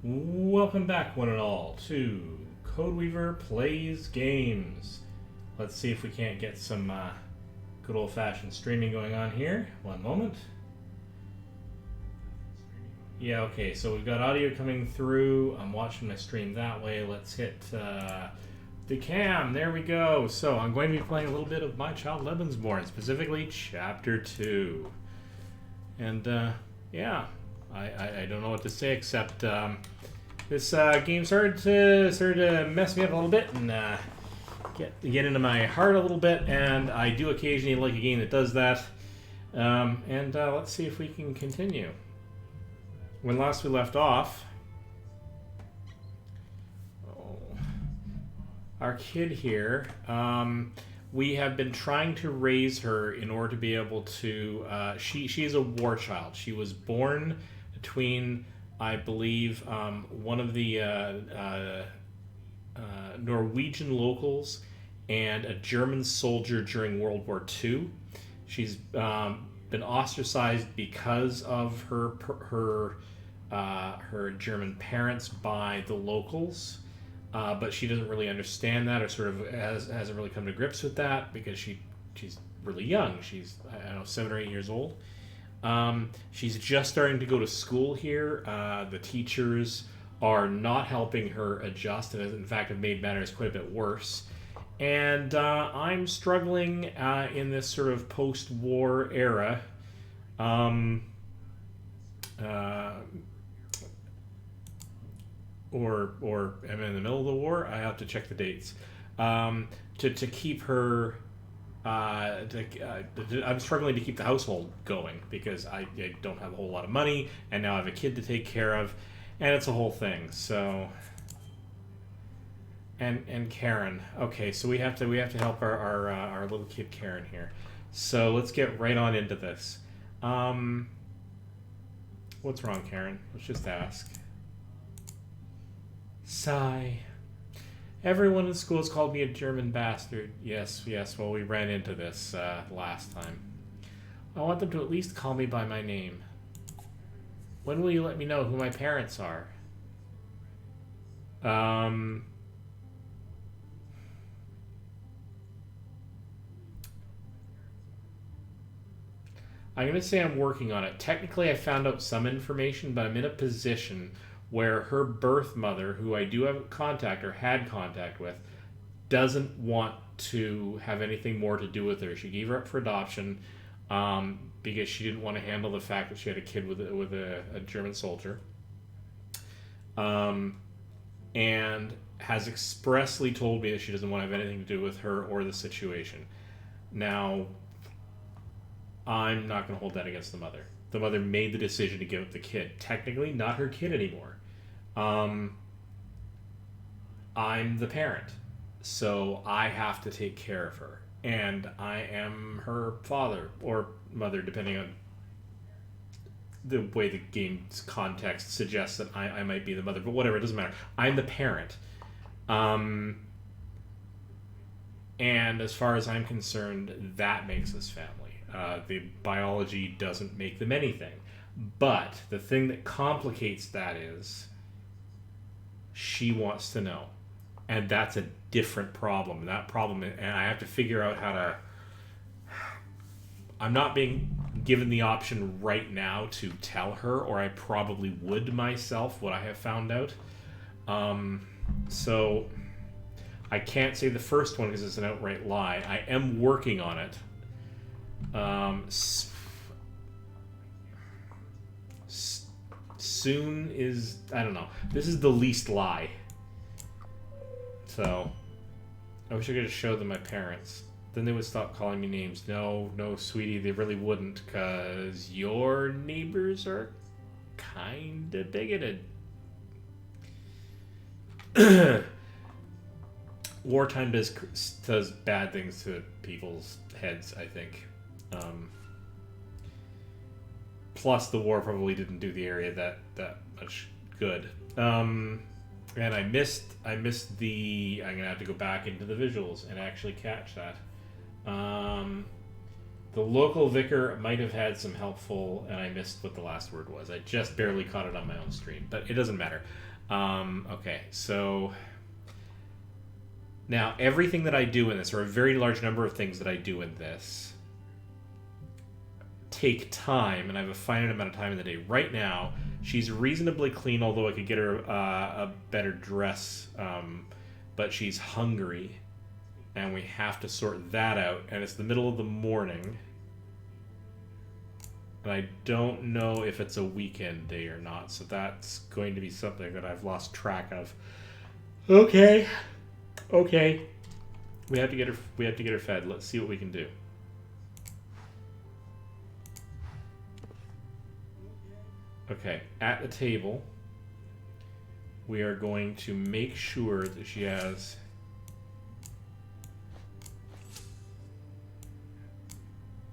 Welcome back, one and all, to Codeweaver Plays Games. Let's see if we can't get some good old-fashioned streaming going on here. One moment. Yeah, okay, so we've got audio coming through. I'm watching my stream that way. Let's hit the cam. There we go. So I'm going to be playing a little bit of My Child Lebensborn, specifically Chapter 2. And, yeah, I don't know what to say except this game started to mess me up a little bit and get into my heart a little bit, and I do occasionally like a game that does that. Let's see if we can continue. When last we left off, our kid here, we have been trying to raise her in order to be able to, she's a war child. She was born between, I believe, one of the Norwegian locals and a German soldier during World War II. She's been ostracized because of her German parents by the locals, but she doesn't really understand that, or sort of hasn't really come to grips with that because she's really young. She's, I don't know, 7 or 8 years old. She's just starting to go to school here. The teachers are not helping her adjust, and in fact have made matters quite a bit worse. And I'm struggling in this sort of post-war era. Or am I in the middle of the war? I have to check the dates. To keep her, I'm struggling to keep the household going because I don't have a whole lot of money, and now I have a kid to take care of, and it's a whole thing. So, and Karen. Okay, so we have to help our little kid Karen here. So let's get right on into this. What's wrong, Karen? Let's just ask. Sigh. Everyone in school has called me a German bastard. Yes, well, we ran into this last time. I want them to at least call me by my name. When will you let me know who my parents are? I'm going to say I'm working on it. Technically, I found out some information, but I'm in a position where her birth mother, who I do have contact or had contact with, doesn't want to have anything more to do with her. She gave her up for adoption because she didn't want to handle the fact that she had a kid with a German soldier, and has expressly told me that she doesn't want to have anything to do with her or the situation. Now, I'm not going to hold that against the mother. The mother made the decision to give up the kid. Technically, not her kid anymore. I'm the parent, so I have to take care of her, and I am her father or mother, depending on the way the game's context suggests that I might be the mother, but whatever, it doesn't matter. I'm the parent. And as far as I'm concerned, that makes us family. The biology doesn't make them anything. But the thing that complicates that is she wants to know. And that's a different problem. And I have to figure out how to... I'm not being given the option right now to tell her, or I probably would myself, what I have found out. So I can't say the first one because it's an outright lie. I am working on it. Soon is, I don't know. This is the least lie. So, I wish I could just show them my parents. Then they would stop calling me names. No, sweetie, they really wouldn't, because your neighbors are kind of bigoted. Wartime does bad things to people's heads, I think. Plus, the war probably didn't do the area that much good. And I missed the... I'm gonna have to go back into the visuals and actually catch that. The local vicar might have had some helpful, and I missed what the last word was. I just barely caught it on my own stream, but it doesn't matter. Okay, so now everything that I do in this, or a very large number of things that I do in this, take time, and I have a finite amount of time in the day. Right now, she's reasonably clean, although I could get her a better dress, but she's hungry, and we have to sort that out, and it's the middle of the morning, and I don't know if it's a weekend day or not, so that's going to be something that I've lost track of. Okay. We have to get her fed. Let's see what we can do. Okay, at the table, we are going to make sure that she has...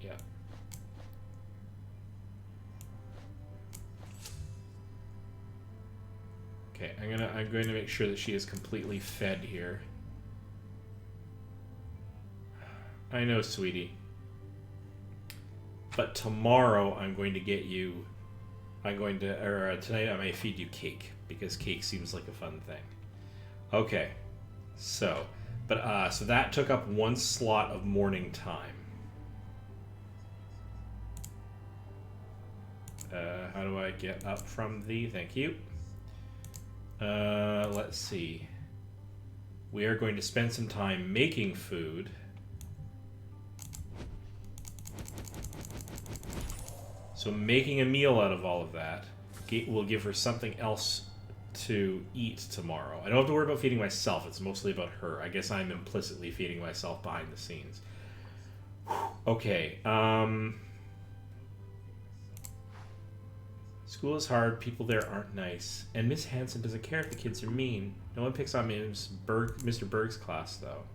Yeah. Okay, I'm going to make sure that she is completely fed here. I know, sweetie. But tomorrow I'm going to get you... tonight I may feed you cake, because cake seems like a fun thing. Okay, so that took up one slot of morning time. How do I get up from thee? Thank you. Let's see. We are going to spend some time making food. So making a meal out of all of that will give her something else to eat tomorrow. I don't have to worry about feeding myself. It's mostly about her. I guess I'm implicitly feeding myself behind the scenes. Okay. School is hard. People there aren't nice. And Miss Hanson doesn't care if the kids are mean. No one picks on Mr. Berg's class, though.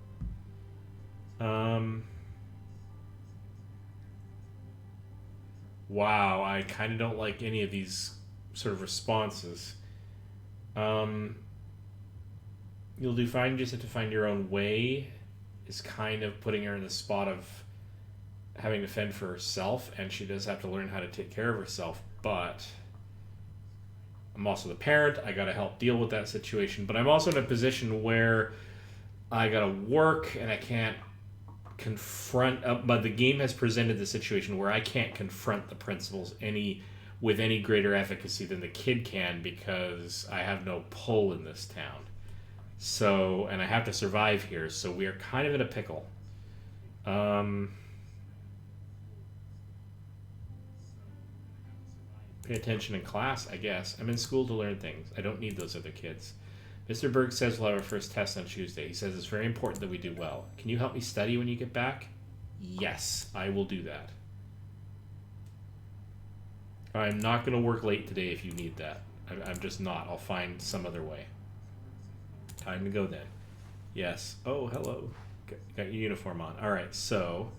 Wow, I kind of don't like any of these sort of responses. You'll do fine, you just have to find your own way is kind of putting her in the spot of having to fend for herself, and she does have to learn how to take care of herself, but I'm also the parent. I gotta help deal with that situation, but I'm also in a position where I gotta work and I can't confront, but the game has presented the situation where I can't confront the principals with any greater efficacy than the kid can, because I have no pull in this town. So, and I have to survive here, so we are kind of in a pickle. Pay attention in class, I guess. I'm in school to learn things. I don't need those other kids. Mr. Berg says we'll have our first test on Tuesday. He says it's very important that we do well. Can you help me study when you get back? Yes, I will do that. I'm not going to work late today if you need that. I'm just not. I'll find some other way. Time to go then. Yes. Oh, hello. Got your uniform on. All right, so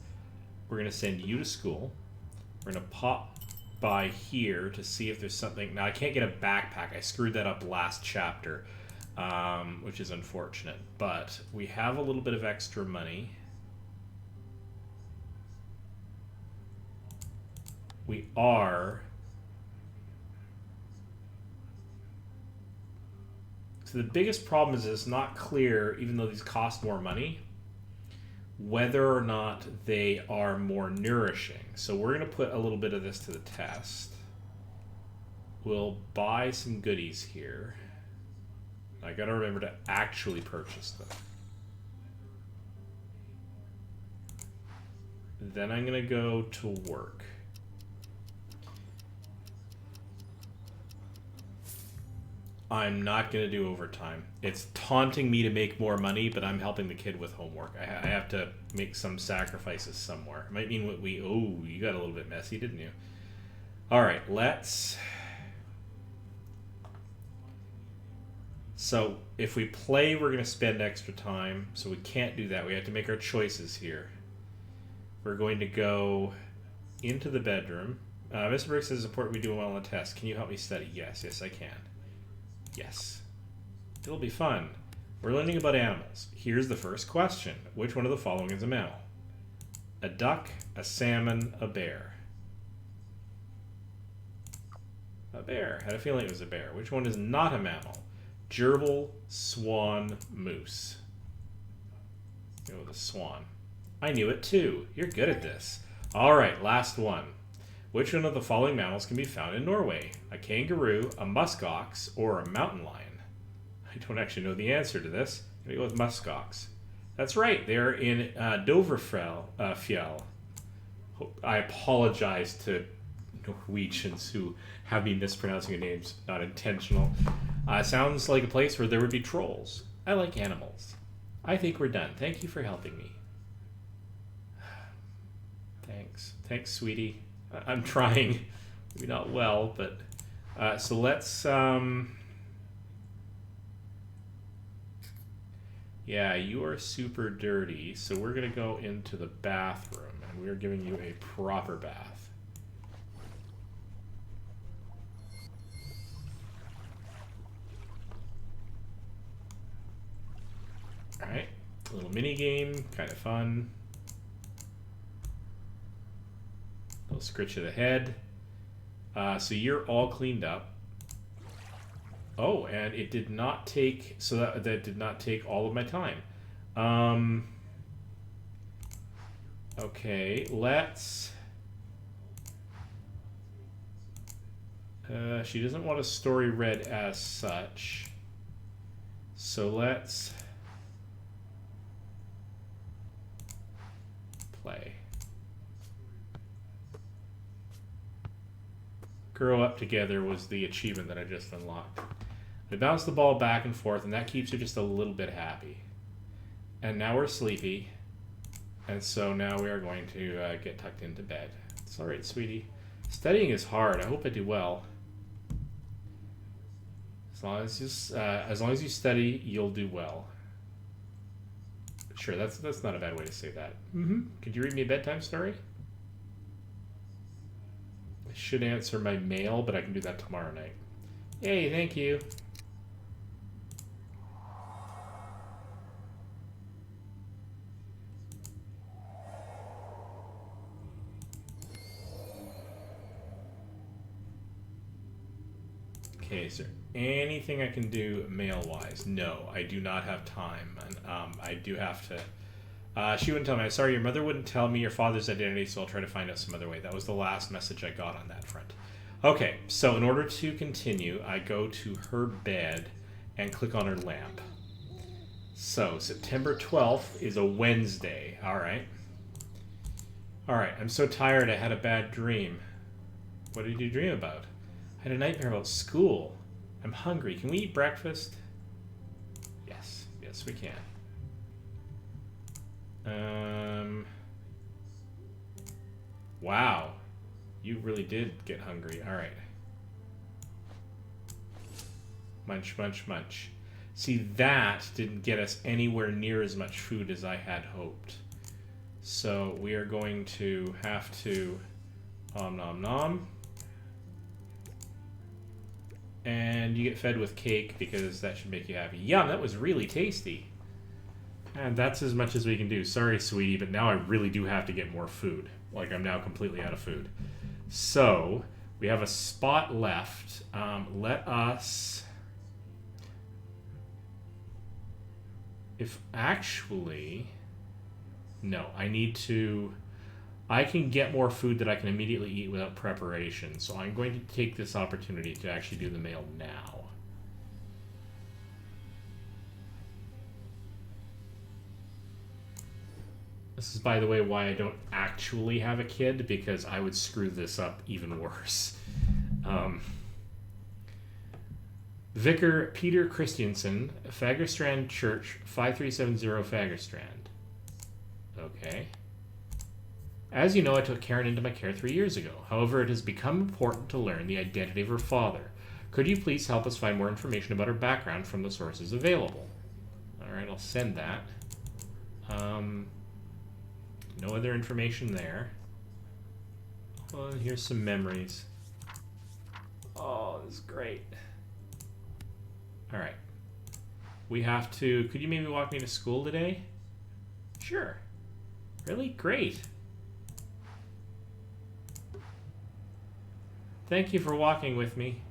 we're going to send you to school. We're going to pop by here to see if there's something. Now, I can't get a backpack. I screwed that up last chapter. Which is unfortunate, but we have a little bit of extra money. We are... So the biggest problem is it's not clear, even though these cost more money, whether or not they are more nourishing. So we're going to put a little bit of this to the test. We'll buy some goodies here. I gotta remember to actually purchase them. Then I'm gonna go to work. I'm not gonna do overtime. It's taunting me to make more money, but I'm helping the kid with homework. I have to make some sacrifices somewhere. It might mean what we... Oh, you got a little bit messy, didn't you? Alright, let's... So, if we play, we're going to spend extra time, so we can't do that. We have to make our choices here. We're going to go into the bedroom. Mr. Brooks says it's important we do well on the test. Can you help me study? Yes, I can. Yes. It'll be fun. We're learning about animals. Here's the first question. Which one of the following is a mammal? A duck, a salmon, a bear. A bear. Had a feeling it was a bear. Which one is not a mammal? Gerbil, swan, moose. Go with a swan. I knew it too. You're good at this. All right, last one. Which one of the following mammals can be found in Norway? A kangaroo, a muskox, or a mountain lion? I don't actually know the answer to this. I'm going to go with muskox. That's right. They're in Dovrefjell. I apologize to Norwegians who have me mispronouncing your names. Not intentional. Sounds like a place where there would be trolls. I like animals. I think we're done. Thank you for helping me. Thanks. Thanks, sweetie. I'm trying. Maybe not well, but... so let's... Yeah, you are super dirty, so we're going to go into the bathroom, and we're giving you a proper bath. Alright, a little mini game, kind of fun. A little scritch of the head. So you're all cleaned up. Oh, and it did not take, so that did not take all of my time. Okay, let's... she doesn't want a story read as such. So let's... play. Grow up together was the achievement that I just unlocked. They bounce the ball back and forth, and that keeps her just a little bit happy. And now we're sleepy, and so now we are going to get tucked into bed. It's all right, sweetie. Studying is hard. I hope I do well. As long as you study, you'll do well. Sure, that's not a bad way to say that. Could you read me a bedtime story? I should answer my mail, but I can do that tomorrow night. Yay, thank you. Okay, is there anything I can do mail-wise? No, I do not have time. And I do have to... she wouldn't tell me. I'm sorry, your mother wouldn't tell me your father's identity, so I'll try to find out some other way. That was the last message I got on that front. Okay, so in order to continue, I go to her bed and click on her lamp. So, September 12th is a Wednesday. All right. All right, I'm so tired I had a bad dream. What did you dream about? I had a nightmare about school. I'm hungry. Can we eat breakfast? Yes. Yes, we can. Wow. You really did get hungry. All right. Munch, munch, munch. See, that didn't get us anywhere near as much food as I had hoped. So we are going to have to nom nom. And you get fed with cake because that should make you happy. Yum, that was really tasty. And that's as much as we can do. Sorry, sweetie, but now I really do have to get more food. Like, I'm now completely out of food. So, we have a spot left. Let us... If actually... No, I need to... I can get more food that I can immediately eat without preparation. So I'm going to take this opportunity to actually do the mail now. This is, by the way, why I don't actually have a kid, because I would screw this up even worse. Vicar Peter Christiansen, Fagerstrand Church, 5370 Fagerstrand. Okay. As you know, I took Karen into my care 3 years ago. However, it has become important to learn the identity of her father. Could you please help us find more information about her background from the sources available? Alright, I'll send that. No other information there. Oh, and here's some memories. Oh, this is great. Alright. We have to... Could you maybe walk me to school today? Sure. Really? Great. Thank you for walking with me.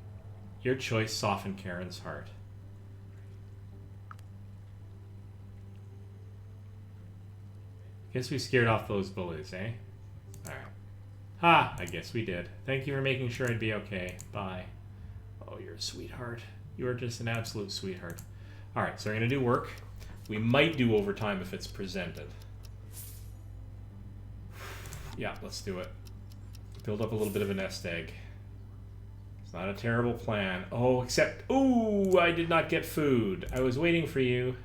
Your choice softened Karen's heart. Guess we scared off those bullies, eh? Alright. Ha! I guess we did. Thank you for making sure I'd be okay. Bye. Oh, you're a sweetheart. You are just an absolute sweetheart. Alright, so we're going to do work. We might do overtime if it's presented. Yeah, let's do it. Build up a little bit of a nest egg. It's not a terrible plan. Oh, except... Ooh, I did not get food. I was waiting for you.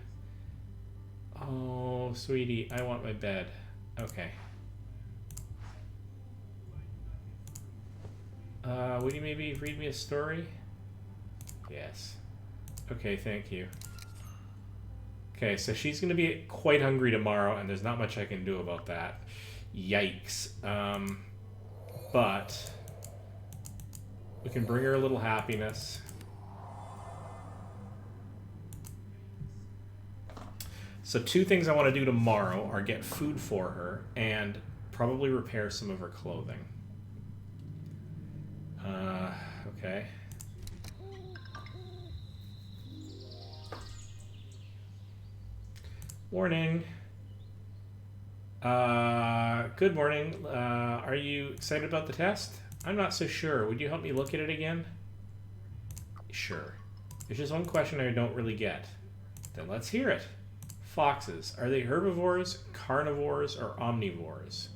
Oh, sweetie, I want my bed. Okay. Would you maybe read me a story? Yes. Okay, thank you. Okay, so she's going to be quite hungry tomorrow, and there's not much I can do about that. Yikes. But we can bring her a little happiness. So 2 things I want to do tomorrow are get food for her and probably repair some of her clothing. Okay. Morning. Good morning. Are you excited about the test? I'm not so sure. Would you help me look at it again? Sure. There's just one question I don't really get. Then let's hear it. Foxes. Are they herbivores, carnivores, or omnivores?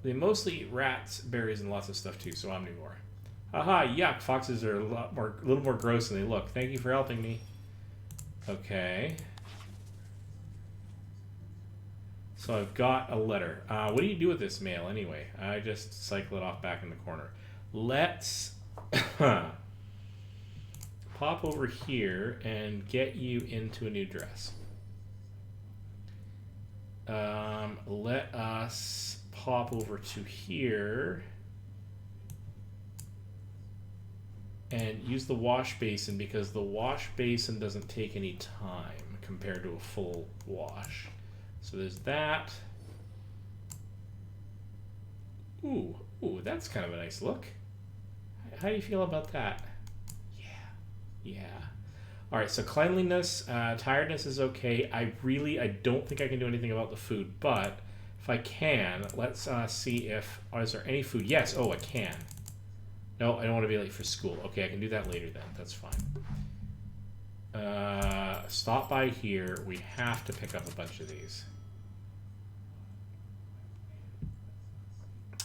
They mostly eat rats, berries, and lots of stuff too, so omnivore. Haha, yuck. Foxes are a little more gross than they look. Thank you for helping me. Okay. So I've got a letter. What do you do with this mail anyway? I just cycle it off back in the corner. Let's pop over here and get you into a new dress. Let us pop over to here and use the wash basin because the wash basin doesn't take any time compared to a full wash. So there's that. Ooh, that's kind of a nice look. How do you feel about that? Yeah. All right, so cleanliness, tiredness is okay. I don't think I can do anything about the food, but if I can, let's see if, is there any food? Yes, I can. No, I don't want to be late for school. Okay, I can do that later then. That's fine. Stop by here. We have to pick up a bunch of these.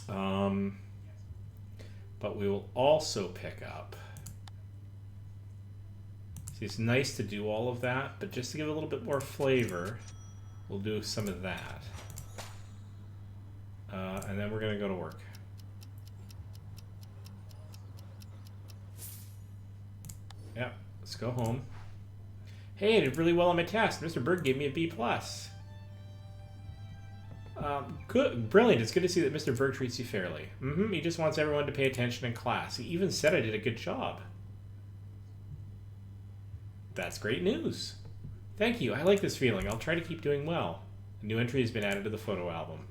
But we will also pick up. See, it's nice to do all of that, but just to give it a little bit more flavor, we'll do some of that. And then we're going to go to work. Yep, let's go home. Hey, I did really well on my test. Mr. Berg gave me a B+. Good, brilliant. It's good to see that Mr. Berg treats you fairly. He just wants everyone to pay attention in class. He even said I did a good job. That's great news. Thank you. I like this feeling. I'll try to keep doing well. A new entry has been added to the photo album.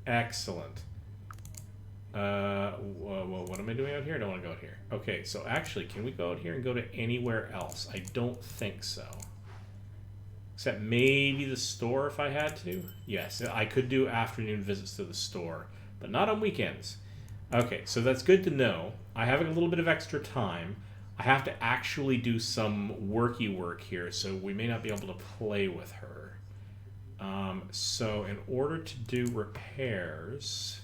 Excellent. What am I doing out here? I don't want to go out here. Okay, so actually, can we go out here and go to anywhere else? I don't think so. Except maybe the store if I had to. Yes, I could do afternoon visits to the store, but not on weekends. Okay, so that's good to know. I have a little bit of extra time. I have to actually do some worky work here, so we may not be able to play with her. So in order to do repairs...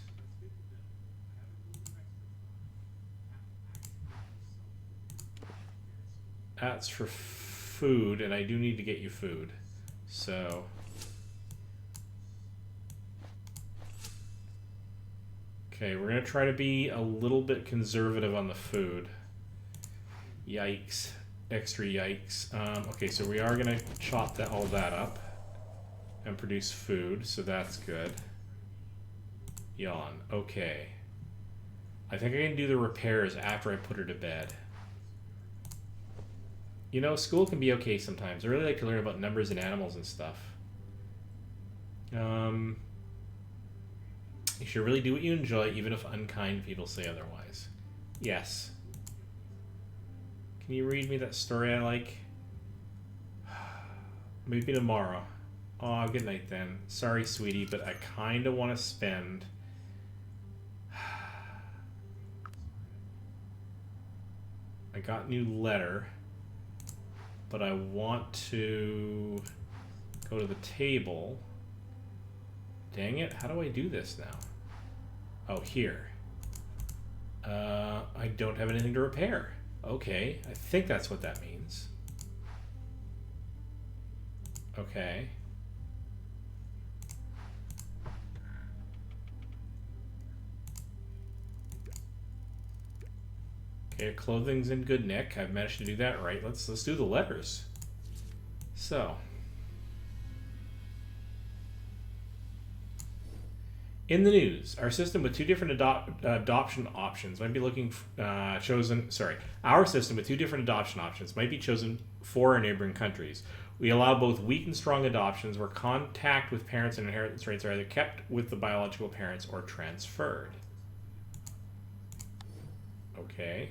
That's for food, and I do need to get you food. So... Okay, we're going to try to be a little bit conservative on the food. Yikes. Extra yikes. Okay, so we are going to chop all that up and produce food, so that's good. Yawn. Okay. I think I can do the repairs after I put her to bed. You know, school can be okay sometimes. I really like to learn about numbers and animals and stuff. You should really do what you enjoy, even if unkind people say otherwise. Yes. Can you read me that story I like? Maybe tomorrow. Oh, good night then. Sorry, sweetie, but I kind of want to spend... I got new letter, but I want to go to the table. Dang it, how do I do this now? Oh, here. I don't have anything to repair. Okay, I think that's what that means. Okay. Okay, clothing's in good nick. I've managed to do that right. Let's do the letters. So, in the news, our system with two different adoption options might be our system with two different adoption options might be chosen for our neighboring countries. We allow both weak and strong adoptions where contact with parents and inheritance rights are either kept with the biological parents or transferred. Okay.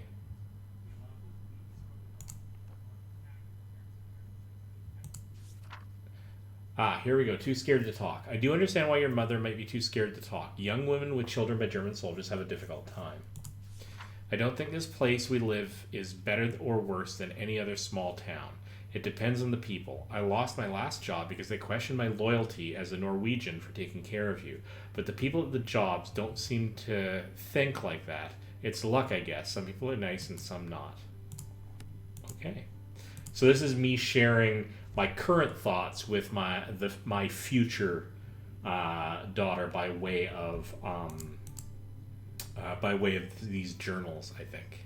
Here we go. Too scared to talk. I do understand why your mother might be too scared to talk. Young women with children by German soldiers have a difficult time. I don't think this place we live is better or worse than any other small town. It depends on the people. I lost my last job because they questioned my loyalty as a Norwegian for taking care of you. But the people at the jobs don't seem to think like that. It's luck, I guess. Some people are nice and some not. Okay. So this is me sharing my current thoughts with my future daughter by way of these journals, I think.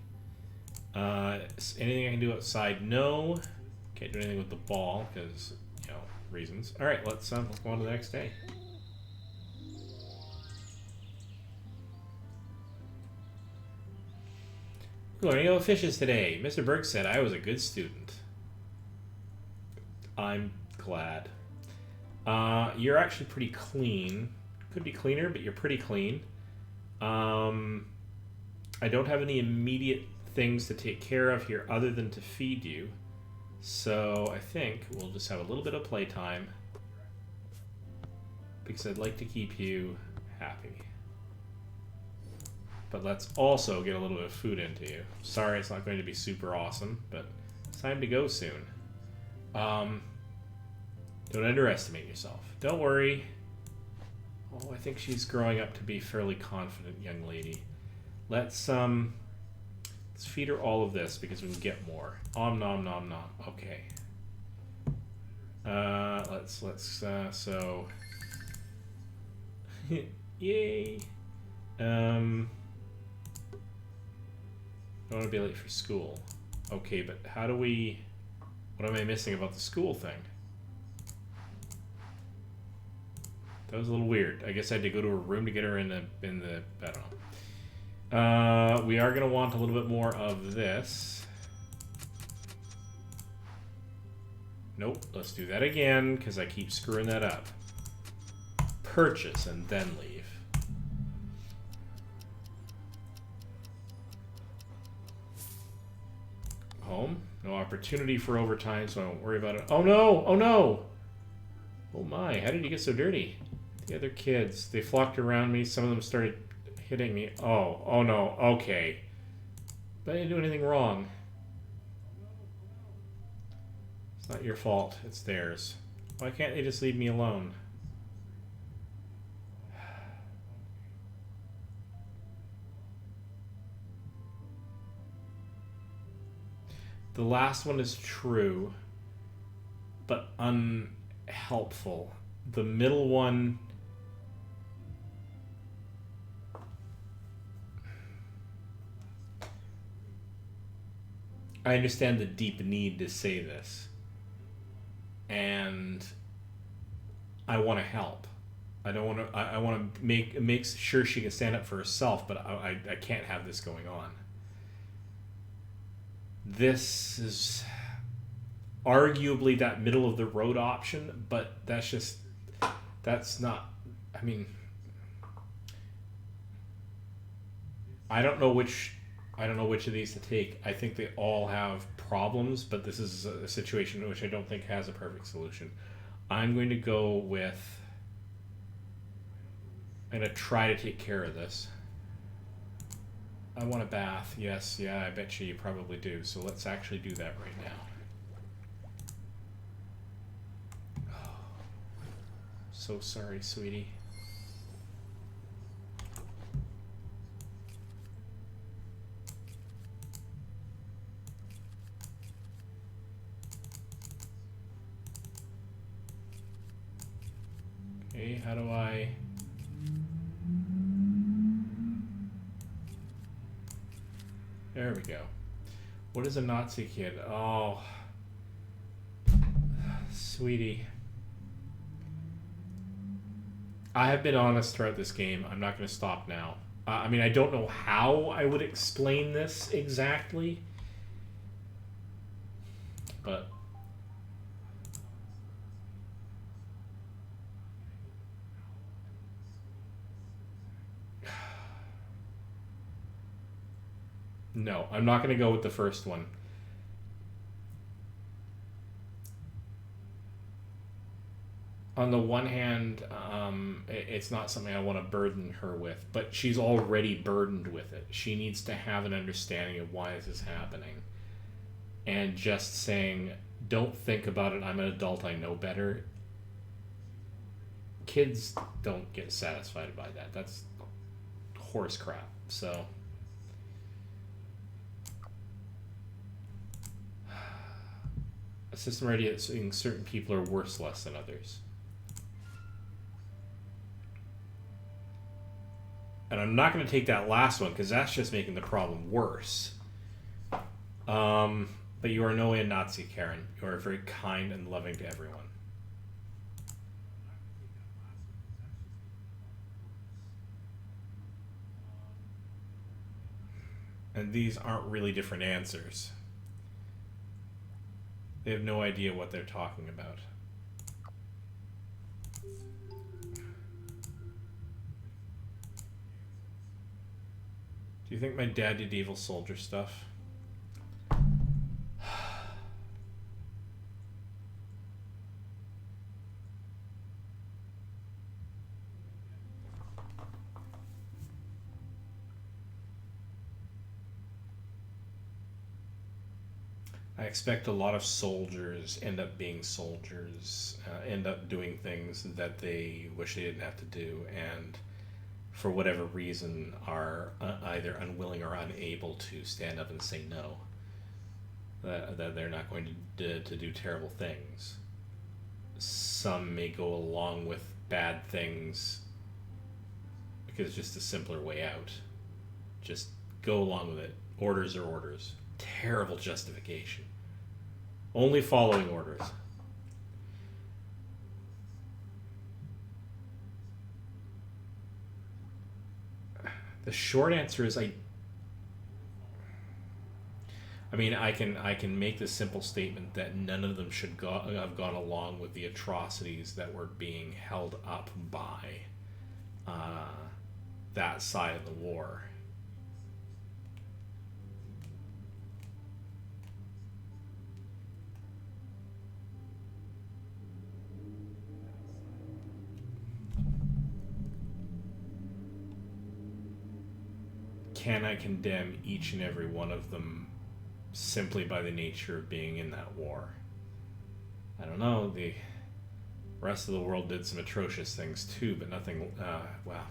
Anything I can do outside? No. Can't do anything with the ball because, reasons. All right, let's go on to the next day. We're learning about fishes today. Mr. Berg said I was a good student. I'm glad. You're actually pretty clean. Could be cleaner, but you're pretty clean. I don't have any immediate things to take care of here other than to feed you. So I think we'll just have a little bit of playtime because I'd like to keep you happy. But let's also get a little bit of food into you. Sorry it's not going to be super awesome, but it's time to go soon. Don't underestimate yourself. Don't worry. Oh, I think she's growing up to be a fairly confident young lady. Let's feed her all of this because we can get more. Om nom nom nom. Okay. So yay. Don't want to be late for school. Okay, but how do we... What am I missing about the school thing? That was a little weird. I guess I had to go to her room to get her in the I don't know. We are going to want a little bit more of this. Nope, let's do that again because I keep screwing that up. Purchase and then leave. Home. No opportunity for overtime, so I won't worry about it. Oh no! Oh no! Oh my, how did you get so dirty? The other kids, they flocked around me. Some of them started hitting me. Oh no, okay. But I didn't do anything wrong. It's not your fault, it's theirs. Why can't they just leave me alone? The last one is true, but unhelpful. The middle one... I understand the deep need to say this. And I want to help. I don't want to... I want to make sure she can stand up for herself, but I can't have this going on. This is arguably that middle of the road option, but that's not, I don't know which I don't know which of these to take. I think they all have problems, but this is a situation in which I don't think has a perfect solution. I'm going to go with. I'm going to try to take care of this. I want a bath. Yes, yeah, I bet you probably do. So let's actually do that right now. So sorry, sweetie. Okay, how do I... There we go. What is a Nazi kid? Oh, sweetie. I have been honest throughout this game. I'm not going to stop now. I mean, I don't know how I would explain this exactly, but no, I'm not going to go with the first one. On the one hand, it's not something I want to burden her with, but she's already burdened with it. She needs to have an understanding of why this is happening. And just saying, don't think about it, I'm an adult, I know better. Kids don't get satisfied by that. That's horse crap. So... a system already saying certain people are worthless than others. And I'm not going to take that last one because that's just making the problem worse. But you are no way a Nazi, Karen. You are very kind and loving to everyone. And these aren't really different answers. They have no idea what they're talking about. Do you think my dad did evil soldier stuff? I expect a lot of soldiers end up being soldiers, end up doing things that they wish they didn't have to do, and for whatever reason are either unwilling or unable to stand up and say no. That they're not going to do terrible things. Some may go along with bad things because it's just a simpler way out. Just go along with it. Orders are orders. Terrible justification. Only following orders. The short answer is I mean, I can make the simple statement that none of them should have gone along with the atrocities that were being held up by that side of the war. Can I condemn each and every one of them simply by the nature of being in that war? I don't know. The rest of the world did some atrocious things too, but nothing. Well,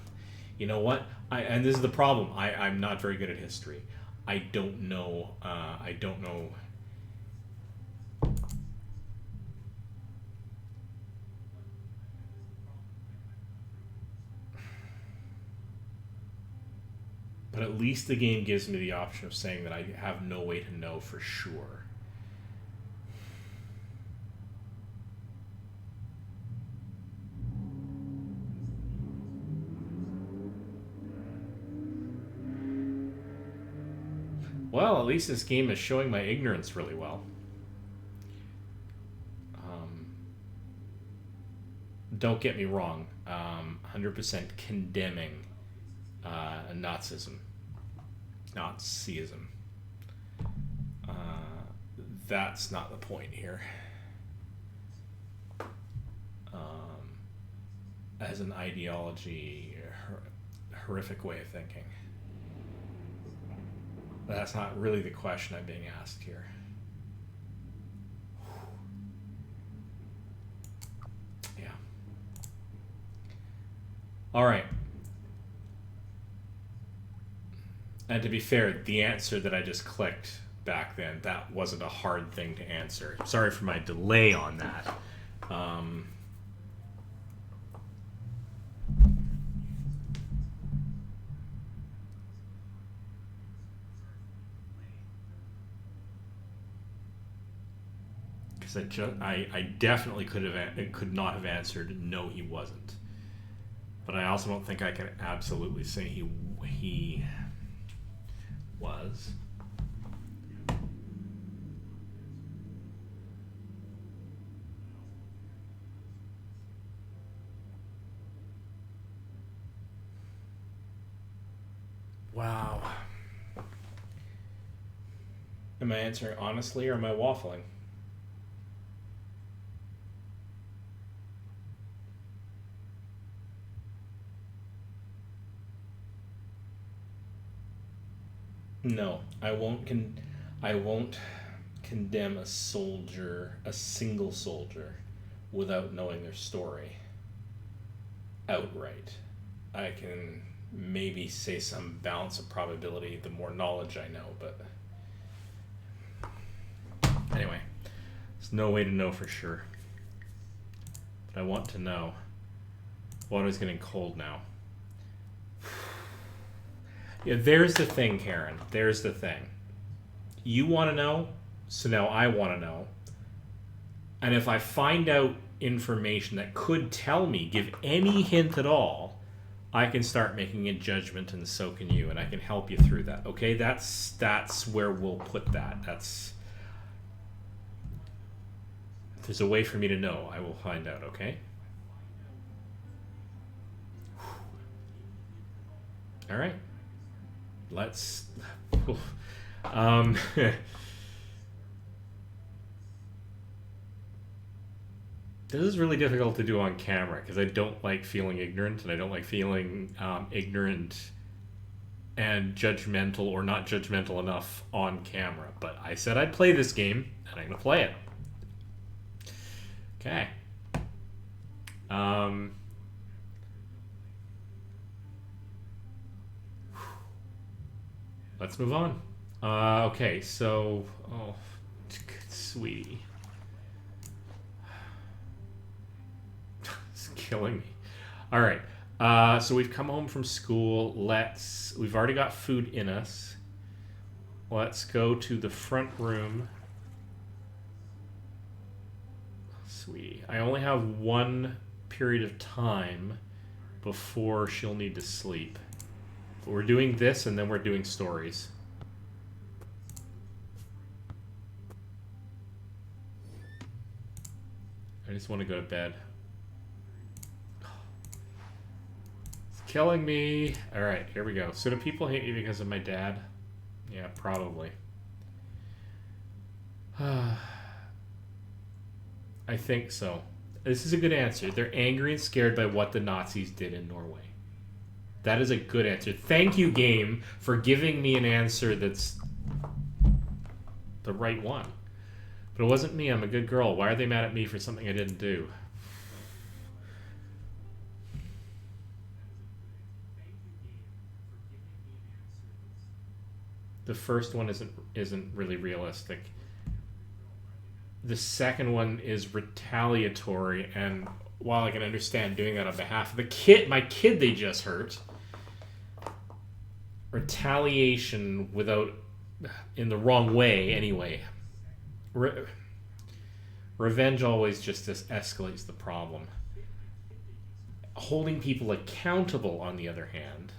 you know what? And this is the problem. I'm not very good at history. I don't know. I don't know. But at least the game gives me the option of saying that I have no way to know for sure. Well, at least this game is showing my ignorance really well. Don't get me wrong. 100% condemning Nazism. Nazism. That's not the point here. As an ideology, horrific way of thinking. But that's not really the question I'm being asked here. Yeah. All right. And to be fair, the answer that I just clicked back then, that wasn't a hard thing to answer. Sorry for my delay on that. Because I definitely could not have answered no, he wasn't. But I also don't think I can absolutely say he was. Wow. Am I answering honestly or am I waffling? No, I won't condemn a single soldier, without knowing their story outright. I can maybe say some balance of probability the more knowledge I know, but anyway, there's no way to know for sure. But I want to know. Water's getting cold now. Yeah, there's the thing, Karen. There's the thing. You want to know, so now I want to know. And if I find out information that could tell me, give any hint at all, I can start making a judgment, and so can you, and I can help you through that. Okay, that's where we'll put that. If there's a way for me to know, I will find out. Okay. All right. Let's. This is really difficult to do on camera because I don't like feeling ignorant, and I don't like feeling ignorant and judgmental or not judgmental enough on camera. But I said I'd play this game, and I'm going to play it. Okay. Let's move on. Okay, so... Oh, sweetie. It's killing me. All right. So we've come home from school. We've already got food in us. Let's go to the front room. Sweetie. I only have one period of time before she'll need to sleep. But we're doing this, and then we're doing stories. I just want to go to bed. It's killing me. All right, here we go. So do people hate me because of my dad? Yeah, probably. I think so. This is a good answer. They're angry and scared by what the Nazis did in Norway. That is a good answer. Thank you, game, for giving me an answer that's the right one. But it wasn't me. I'm a good girl. Why are they mad at me for something I didn't do? The first one isn't really realistic. The second one is retaliatory, and while I can understand doing that on behalf of my kid they just hurt, retaliation in the wrong way anyway. Revenge always just escalates the problem. Holding people accountable, on the other hand,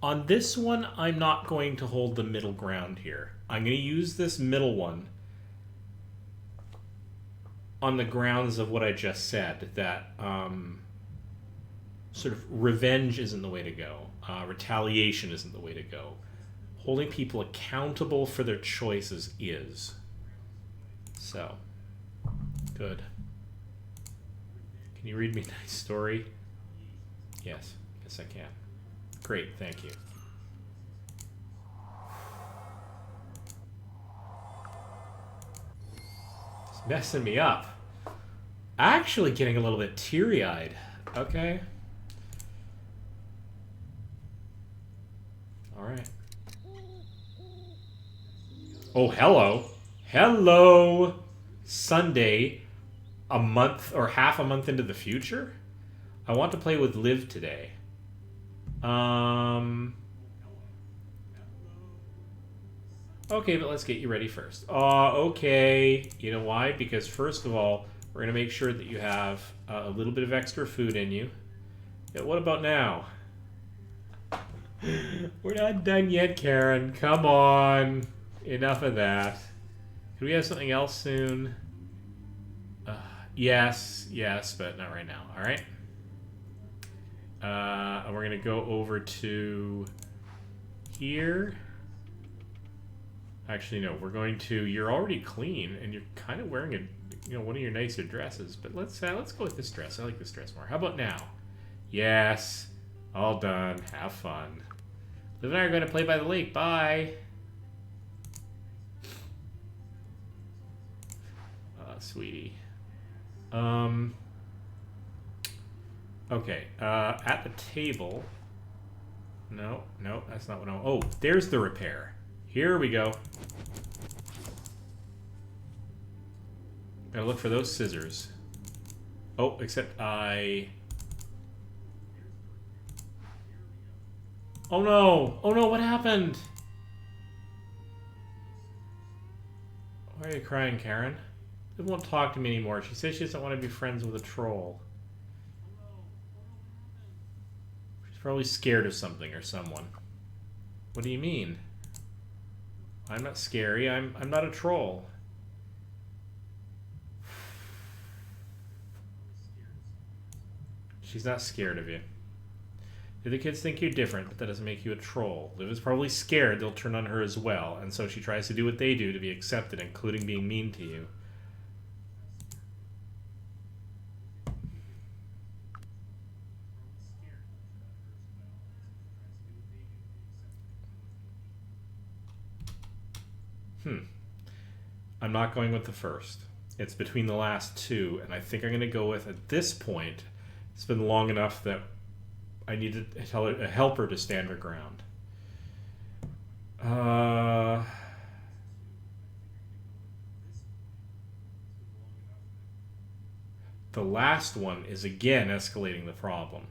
on this one, I'm not going to hold the middle ground here. I'm going to use this middle one on the grounds of what I just said, that sort of revenge isn't the way to go. Retaliation isn't the way to go. Holding people accountable for their choices is. So, good. Can you read me a nice story? Yes. Yes, I can. Great, thank you. It's messing me up. Actually getting a little bit teary-eyed. Okay. Alright. Oh, hello. Hello! Sunday, a month or half a month into the future? I want to play with Liv today. Okay, but let's get you ready first. Okay. You know why? Because first of all, we're going to make sure that you have a little bit of extra food in you. Yeah, what about now? We're not done yet, Karen. Come on. Enough of that. Can we have something else soon? Yes, but not right now. All right. And we're gonna go over to here. Actually, no. We're going to. You're already clean, and you're kind of wearing one of your nicer dresses. But let's go with this dress. I like this dress more. How about now? Yes. All done. Have fun. Liv and I are going to play by the lake. Bye. Sweetie. Okay. At the table. No, that's not what I. Oh, there's the repair. Here we go. Gotta look for those scissors. Oh, except I. Oh no! Oh no! What happened? Why are you crying, Karen? She won't talk to me anymore. She says she doesn't want to be friends with a troll. She's probably scared of something or someone. What do you mean? I'm not scary. I'm not a troll. She's not scared of you. The other kids think you're different, but that doesn't make you a troll. Liv is probably scared they'll turn on her as well, and so she tries to do what they do to be accepted, including being mean to you. I'm not going with the first. It's between the last two, and I think I'm going to go with, at this point, it's been long enough that I need to tell a helper to stand her ground. The last one is again escalating the problem.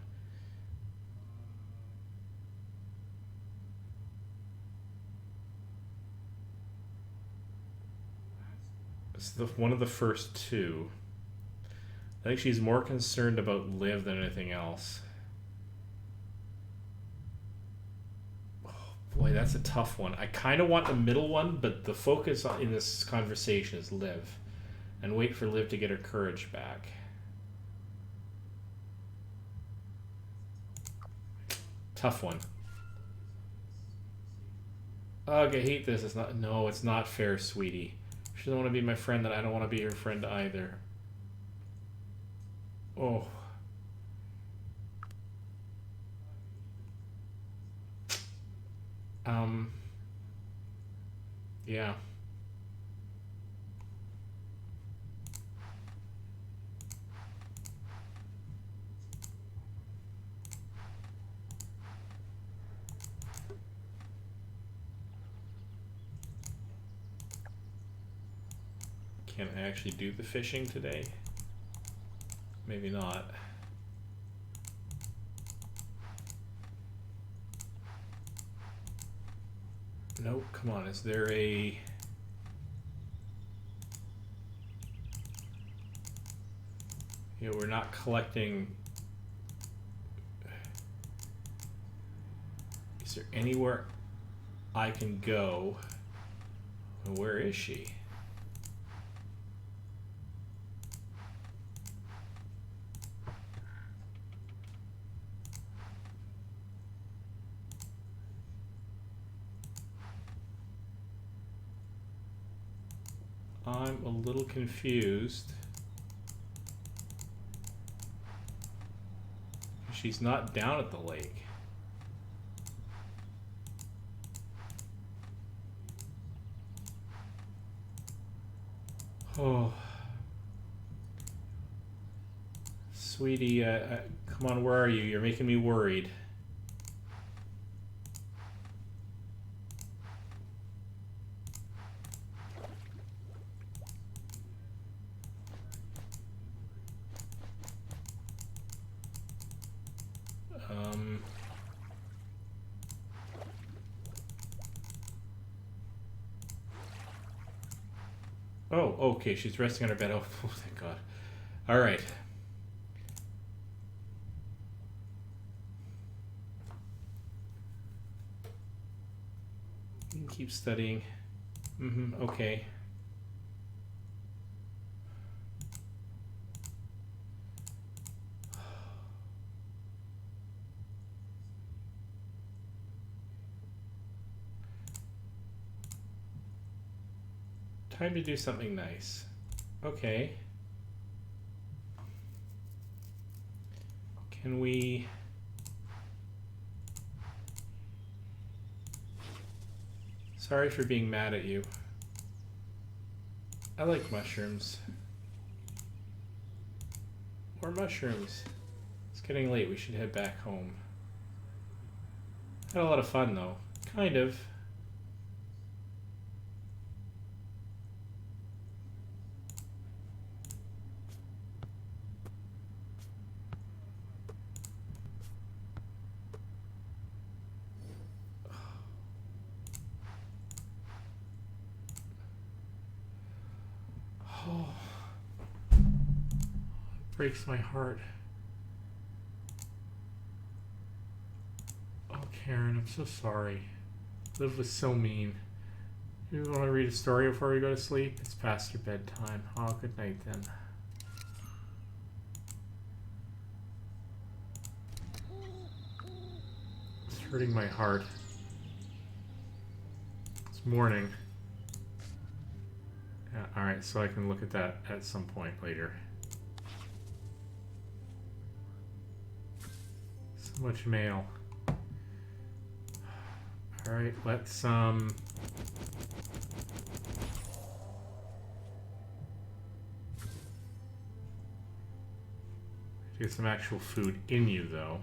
It's one of the first two. I think she's more concerned about Liv than anything else. Oh boy, that's a tough one. I kind of want the middle one, but the focus in this conversation is Liv. And wait for Liv to get her courage back. Tough one. Ugh, I hate this. It's not. No, it's not fair, sweetie. She doesn't want to be my friend, then I don't want to be her friend either. Oh. Yeah. Can I actually do the fishing today? Maybe not. Nope, come on, is there a... You know, we're not collecting... Is there anywhere I can go? Where is she? I'm a little confused. She's not down at the lake. Oh. Sweetie, come on, where are you? You're making me worried. Oh, okay, she's resting on her bed. Oh, thank God. All right. You can keep studying. Okay. Time to do something nice. Okay. Can we... Sorry for being mad at you. I like mushrooms. More mushrooms. It's getting late. We should head back home. Had a lot of fun, though. Kind of. Oh. It breaks my heart. Oh, Karen, I'm so sorry. Liv was so mean. You want to read a story before we go to sleep? It's past your bedtime. Oh, good night then. It's hurting my heart. It's morning. Yeah, alright, so I can look at that at some point later. So much mail. Alright, let's get some actual food in you, though.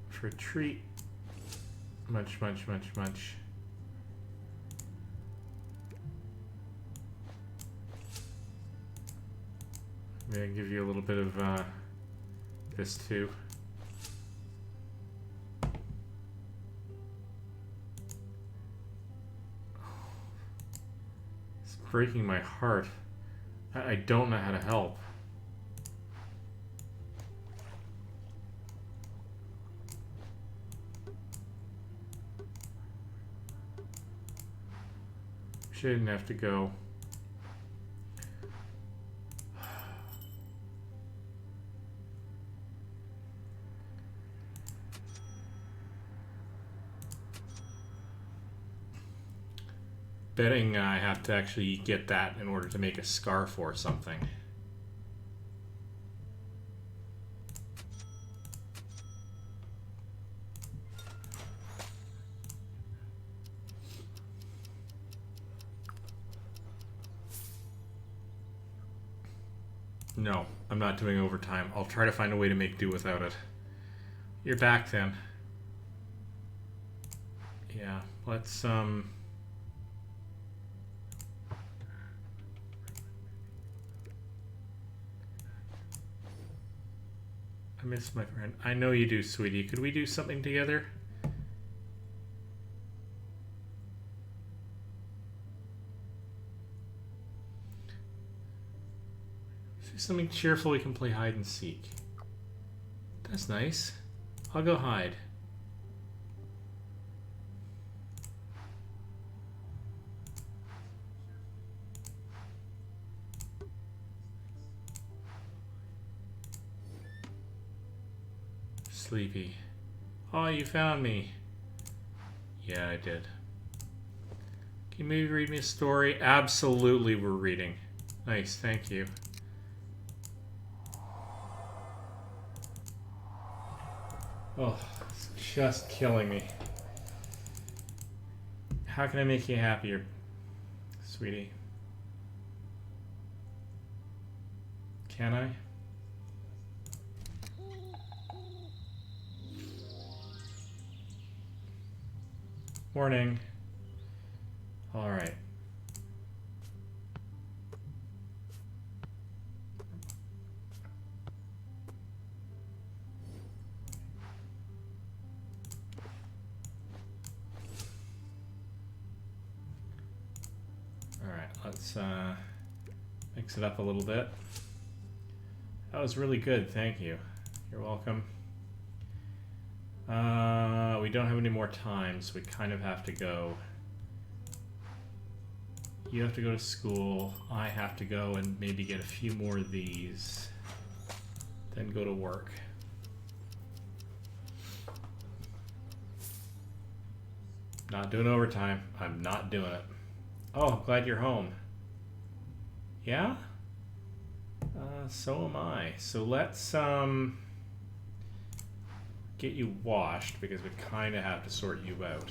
For a treat. Munch, munch, munch, munch. Maybe I can give you a little bit of this too. It's breaking my heart. I don't know how to help. She didn't have to go. Betting I have to actually get that in order to make a scarf or something. No, I'm not doing overtime. I'll try to find a way to make do without it. You're back then. Yeah, let's I miss my friend. I know you do, sweetie. Could we do something together? Do something cheerful. We can play hide and seek. That's nice. I'll go hide. Sleepy. Oh, you found me. Yeah, I did. Can you maybe read me a story? Absolutely, we're reading. Nice, thank you. Oh, it's just killing me. How can I make you happier, sweetie? Can I? Morning. All right. All right, let's mix it up a little bit. That was really good, thank you. You're welcome. We don't have any more time, so we kind of have to go. You have to go to school. I have to go and maybe get a few more of these. Then go to work. Not doing overtime. I'm not doing it. Oh, I'm glad you're home. Yeah? So am I. So let's get you washed because we kind of have to sort you out.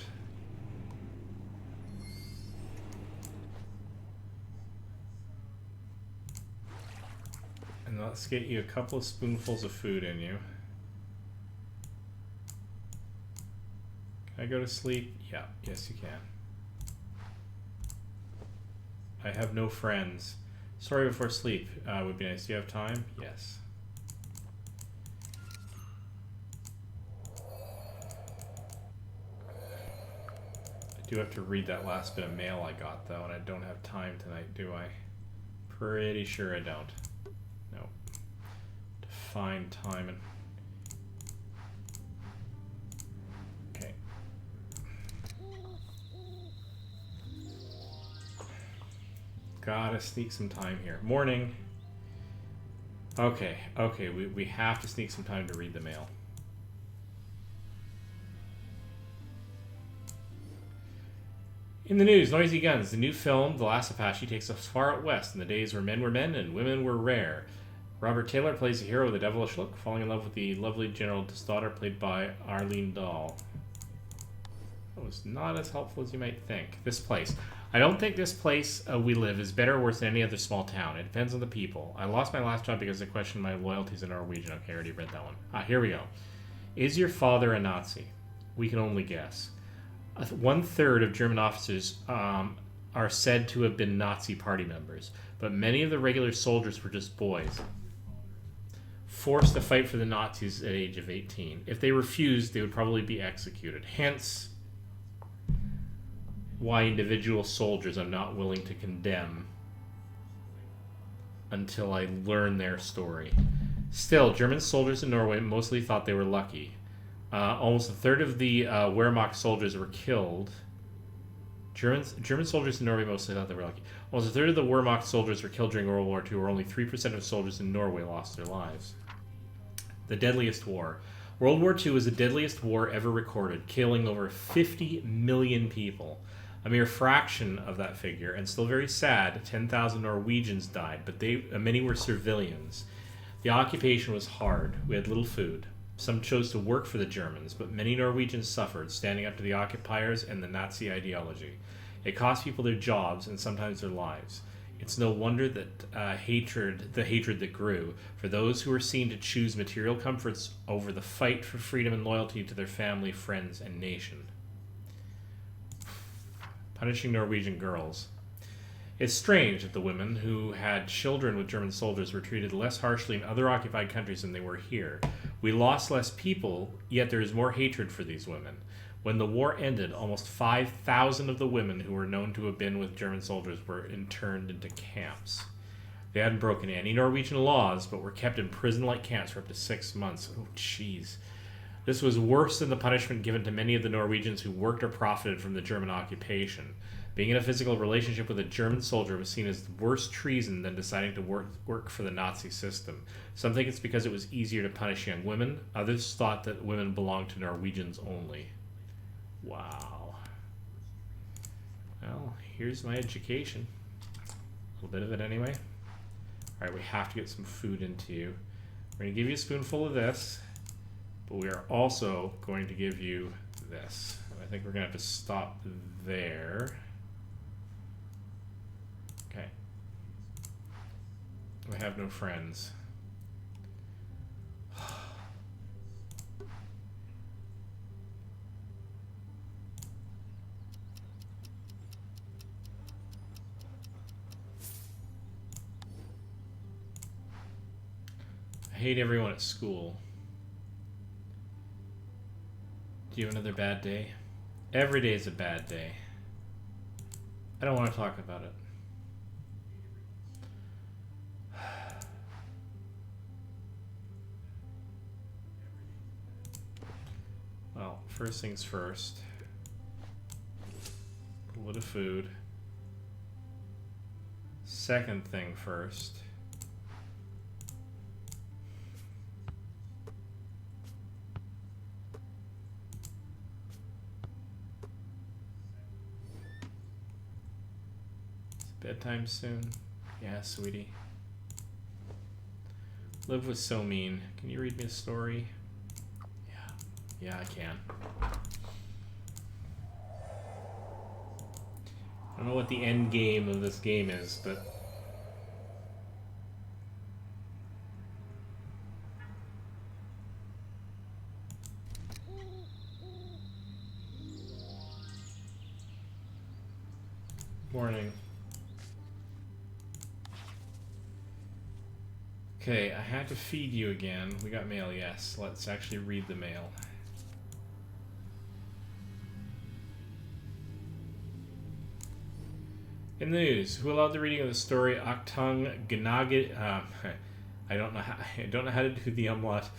And let's get you a couple of spoonfuls of food in you. Can I go to sleep? Yeah, yes you can. I have no friends. Story before sleep would be nice. Do you have time? Yes. I do have to read that last bit of mail I got though, and I don't have time tonight, do I? Pretty sure I don't. No. To find time and... Okay. Gotta sneak some time here. Morning. Okay, we have to sneak some time to read the mail. In the news, Noisy Guns, the new film, The Last Apache, takes us far out west in the days where men were men and women were rare. Robert Taylor plays a hero with a devilish look, falling in love with the lovely General's daughter, played by Arlene Dahl. That was not as helpful as you might think. This place. I don't think this place we live is better or worse than any other small town. It depends on the people. I lost my last job because I questioned my loyalties in Norwegian. Okay, I already read that one. Here we go. Is your father a Nazi? We can only guess. 1/3 of German officers are said to have been Nazi party members, but many of the regular soldiers were just boys, forced to fight for the Nazis at the age of 18. If they refused, they would probably be executed. Hence, why individual soldiers I'm not willing to condemn until I learn their story. Still, German soldiers in Norway mostly thought they were lucky. Almost 1/3 of the Wehrmacht soldiers were killed. German soldiers in Norway mostly thought they were lucky. Almost 1/3 of the Wehrmacht soldiers were killed during World War II, where only 3% of soldiers in Norway lost their lives. The deadliest war. World War II was the deadliest war ever recorded, killing over 50 million people. A mere fraction of that figure, and still very sad, 10,000 Norwegians died, but many were civilians. The occupation was hard. We had little food. Some chose to work for the Germans, but many Norwegians suffered, standing up to the occupiers and the Nazi ideology. It cost people their jobs and sometimes their lives. It's no wonder that the hatred that grew for those who were seen to choose material comforts over the fight for freedom and loyalty to their family, friends, and nation. Punishing Norwegian girls. It's strange that the women who had children with German soldiers were treated less harshly in other occupied countries than they were here. We lost less people, yet there is more hatred for these women. When the war ended, almost 5,000 of the women who were known to have been with German soldiers were interned into camps. They hadn't broken any Norwegian laws, but were kept in prison-like camps for up to 6 months. Oh, jeez. This was worse than the punishment given to many of the Norwegians who worked or profited from the German occupation. Being in a physical relationship with a German soldier was seen as worse treason than deciding to work for the Nazi system. Some think it's because it was easier to punish young women. Others thought that women belonged to Norwegians only. Wow. Well, here's my education. A little bit of it anyway. Alright, we have to get some food into you. We're going to give you a spoonful of this, but we are also going to give you this. I think we're going to have to stop there. Okay. I have no friends. I hate everyone at school. Do you have another bad day? Every day is a bad day. I don't want to talk about it. Well, first things first. A little bit of food. Second thing first. Bedtime soon? Yeah, sweetie. Liv was so mean. Can you read me a story? Yeah, I can. I don't know what the end game of this game is, but... Morning. Okay, I had to feed you again. We got mail, yes. Let's actually read the mail. In the news, who allowed the reading of the story Aktung Gnagit? I don't know how to do the umlaut.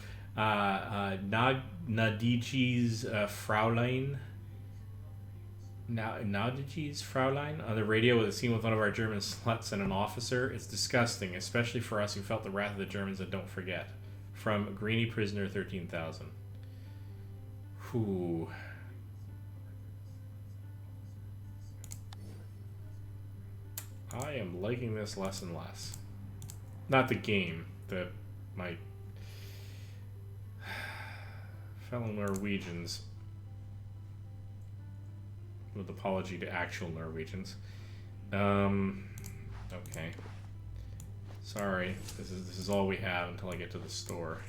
Nadiji's Fraulein. Nadiji's Fraulein on the radio with a scene with one of our German sluts and an officer. It's disgusting, especially for us who felt the wrath of the Germans and don't forget. From Greeny Prisoner 13,000. Whew. I am liking this less and less. Not the game, my fellow Norwegians. With apology to actual Norwegians. Okay. Sorry, this is all we have until I get to the store.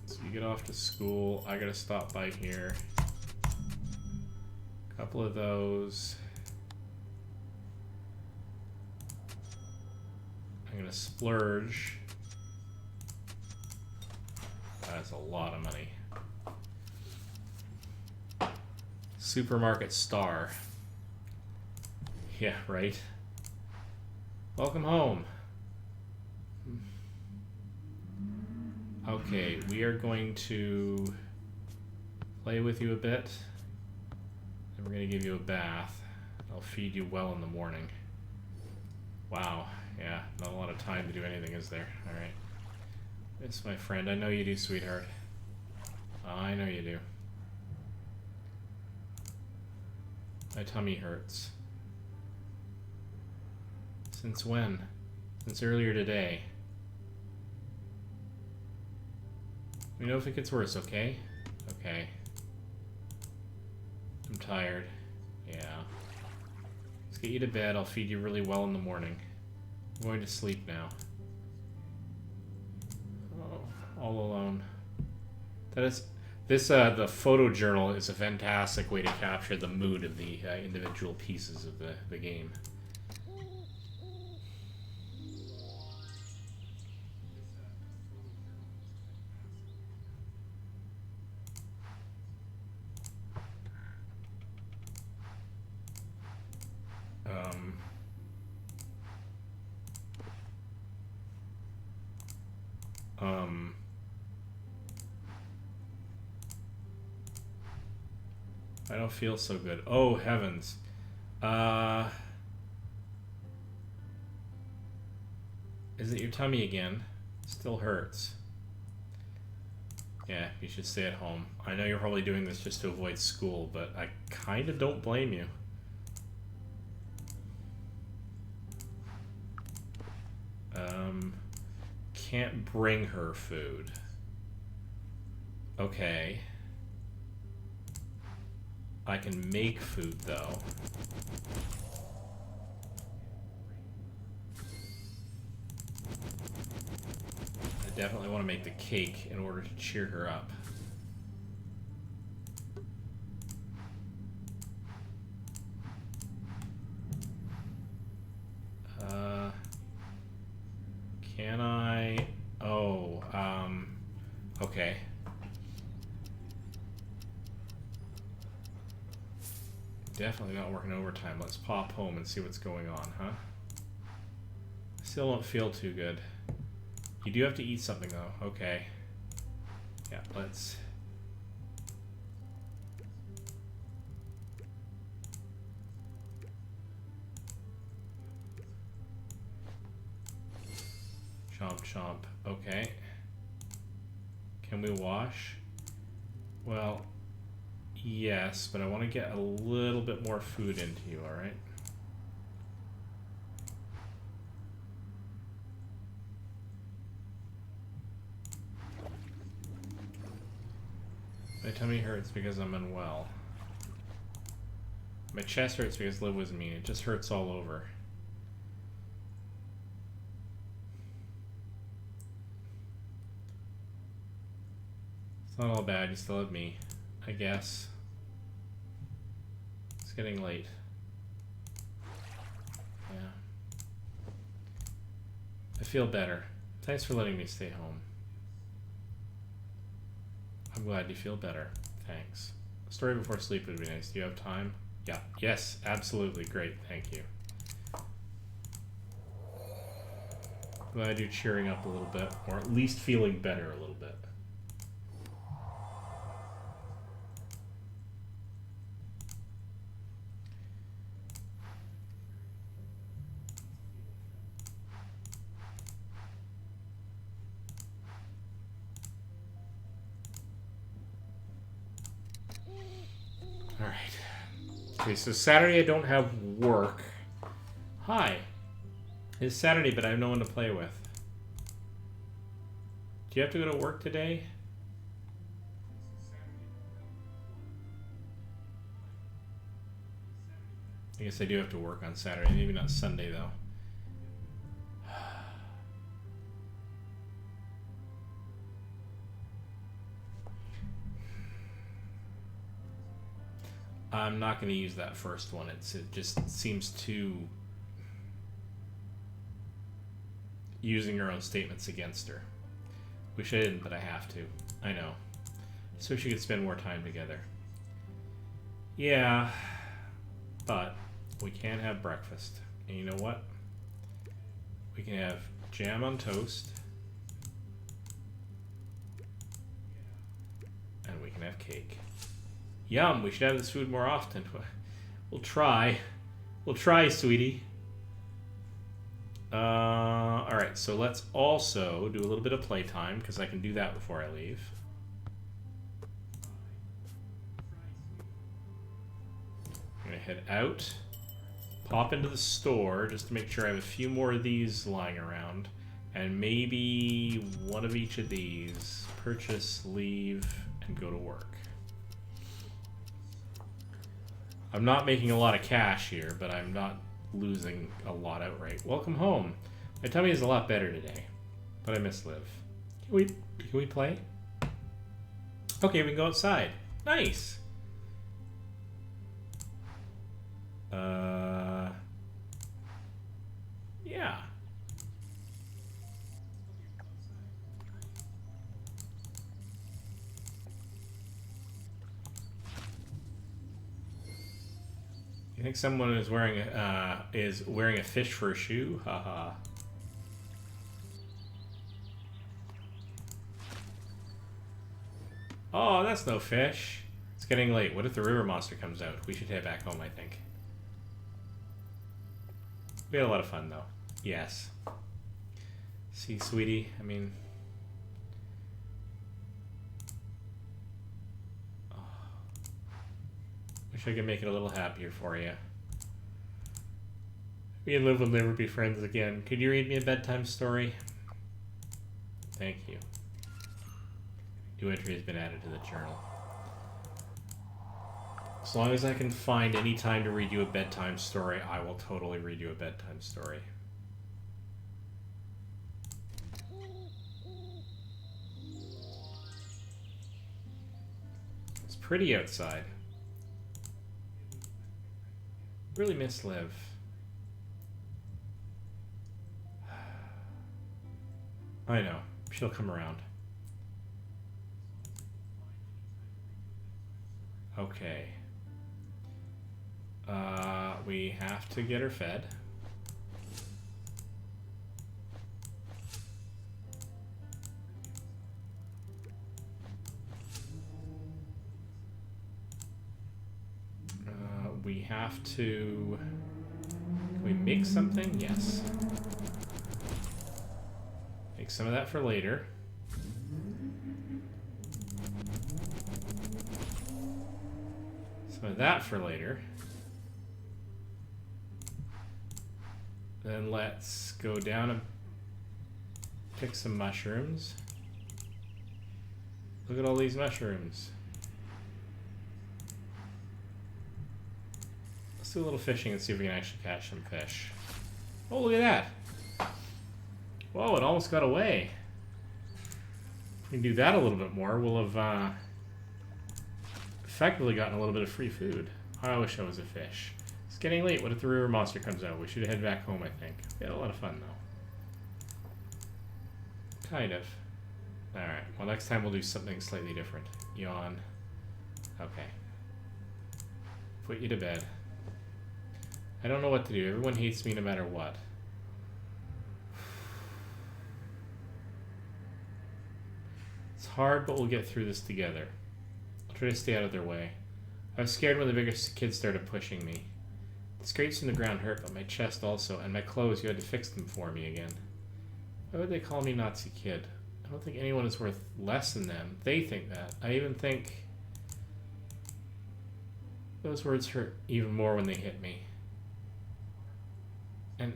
So you get off to school. I gotta stop by here. Couple of those. I'm gonna splurge. That's a lot of money. Supermarket star. Yeah, right. Welcome home. Okay, we are going to play with you a bit. And we're going to give you a bath. I'll feed you well in the morning. Wow, yeah, not a lot of time to do anything, is there? Alright. It's my friend. I know you do, sweetheart. I know you do. My tummy hurts. Since when? Since earlier today. Let me know if it gets worse, okay? Okay. I'm tired. Yeah. Let's get you to bed. I'll feed you really well in the morning. I'm going to sleep now. All alone. That is this the photojournal is a fantastic way to capture the mood of the individual pieces of the game. I don't feel so good. Oh, heavens. Is it your tummy again? Still hurts. Yeah, you should stay at home. I know you're probably doing this just to avoid school, but I kind of don't blame you. Can't bring her food. Okay. I can make food, though. I definitely want to make the cake in order to cheer her up. Can I? Oh, okay. Definitely not working overtime. Let's pop home and see what's going on, huh? Still don't feel too good. You do have to eat something, though. Okay. Yeah, let's... Chomp, chomp. Okay. Can we wash? Well, yes, but I want to get a little bit more food into you, alright? My tummy hurts because I'm unwell. My chest hurts because Liv was mean. It just hurts all over. It's not all bad, you still have me, I guess. It's getting late. Yeah. I feel better. Thanks for letting me stay home. I'm glad you feel better. Thanks. A story before sleep would be nice. Do you have time? Yeah. Yes, absolutely. Great. Thank you. Glad you're cheering up a little bit, or at least feeling better a little bit. Alright. Okay, so Saturday I don't have work. Hi. It's Saturday, but I have no one to play with. Do you have to go to work today? I guess I do have to work on Saturday. Maybe not Sunday, though. I'm not going to use that first one. It just seems too... using her own statements against her. Wish I didn't, but I have to. I know. So she could spend more time together. Yeah, but we can have breakfast. And you know what? We can have jam on toast. And we can have cake. Yum, we should have this food more often. We'll try. We'll try, sweetie. Alright, so let's also do a little bit of playtime, because I can do that before I leave. I'm going to head out, pop into the store, just to make sure I have a few more of these lying around, and maybe one of each of these. Purchase, leave, and go to work. I'm not making a lot of cash here, but I'm not losing a lot outright. Welcome home. My tummy is a lot better today, but I miss Liv. Can we play? Okay, we can go outside. Nice. Yeah. You think someone is wearing a fish for a shoe? Haha. Oh, that's no fish. It's getting late. What if the river monster comes out? We should head back home, I think. We had a lot of fun, though. Yes. See, sweetie, I mean... Wish I could make it a little happier for you. Me and Liv will never be friends again. Could you read me a bedtime story? Thank you. New entry has been added to the journal. As long as I can find any time to read you a bedtime story, I will totally read you a bedtime story. It's pretty outside. Really miss Liv. I know. She'll come around. Okay. We have to get her fed. We have to... Can we make something? Yes. Make some of that for later. Some of that for later. Then let's go down and pick some mushrooms. Look at all these mushrooms. Let's do a little fishing and see if we can actually catch some fish. Oh, look at that. Whoa, it almost got away. If we can do that a little bit more, we'll have effectively gotten a little bit of free food. I wish I was a fish. It's getting late. What if the river monster comes out? We should head back home, I think. We had a lot of fun, though. Kind of. Alright, well, next time we'll do something slightly different. Yawn. Okay. Put you to bed. I don't know what to do. Everyone hates me no matter what. It's hard, but we'll get through this together. I'll try to stay out of their way. I was scared when the bigger kids started pushing me. The scrapes in the ground hurt, but my chest also, and my clothes, you had to fix them for me again. Why would they call me Nazi kid? I don't think anyone is worth less than them. They think that. I even think those words hurt even more when they hit me.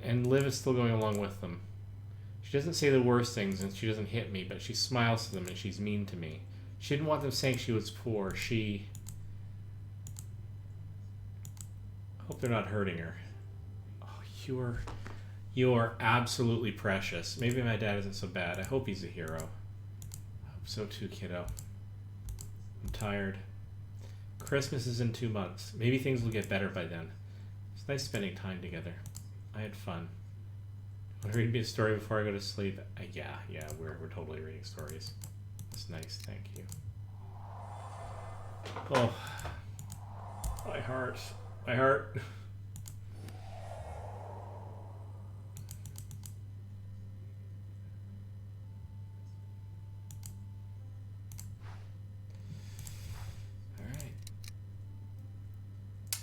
And Liv is still going along with them. She doesn't say the worst things and she doesn't hit me, but she smiles to them and she's mean to me. She didn't want them saying she was poor. I hope they're not hurting her. Oh, you are absolutely precious. Maybe my dad isn't so bad. I hope he's a hero. I hope so too, kiddo. I'm tired. Christmas is in 2 months. Maybe things will get better by then. It's nice spending time together. I had fun. Want to read me a story before I go to sleep? Yeah, we're totally reading stories. That's nice, thank you. Oh, my heart. My heart.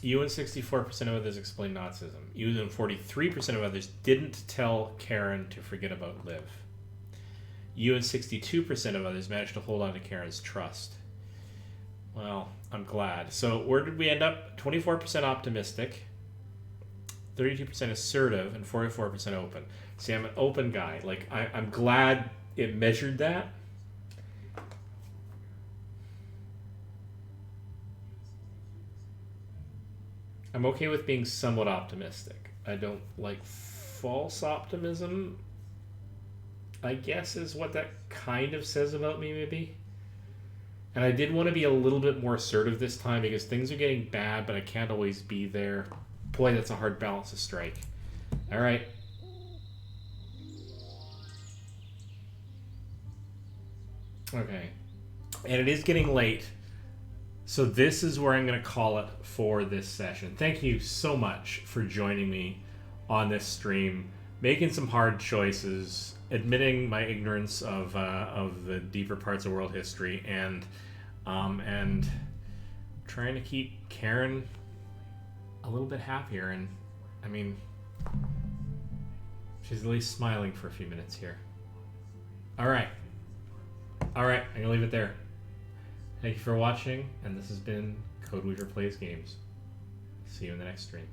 You and 64% of others explain Nazism. You and 43% of others didn't tell Karen to forget about Liv. You and 62% of others managed to hold on to Karen's trust. Well, I'm glad. So where did we end up? 24% optimistic, 32% assertive, and 44% open. See, I'm an open guy. Like, I'm glad it measured that. I'm okay with being somewhat optimistic. I don't like false optimism, I guess is what that kind of says about me, maybe. And I did want to be a little bit more assertive this time because things are getting bad, but I can't always be there. Boy, that's a hard balance to strike. All right. Okay. And it is getting late. So this is where I'm going to call it for this session. Thank you so much for joining me on this stream, making some hard choices, admitting my ignorance of the deeper parts of world history, and trying to keep Karen a little bit happier. And I mean, she's at least smiling for a few minutes here. All right, I'm gonna leave it there. Thank you for watching, and this has been Code Weaver Plays Games. See you in the next stream.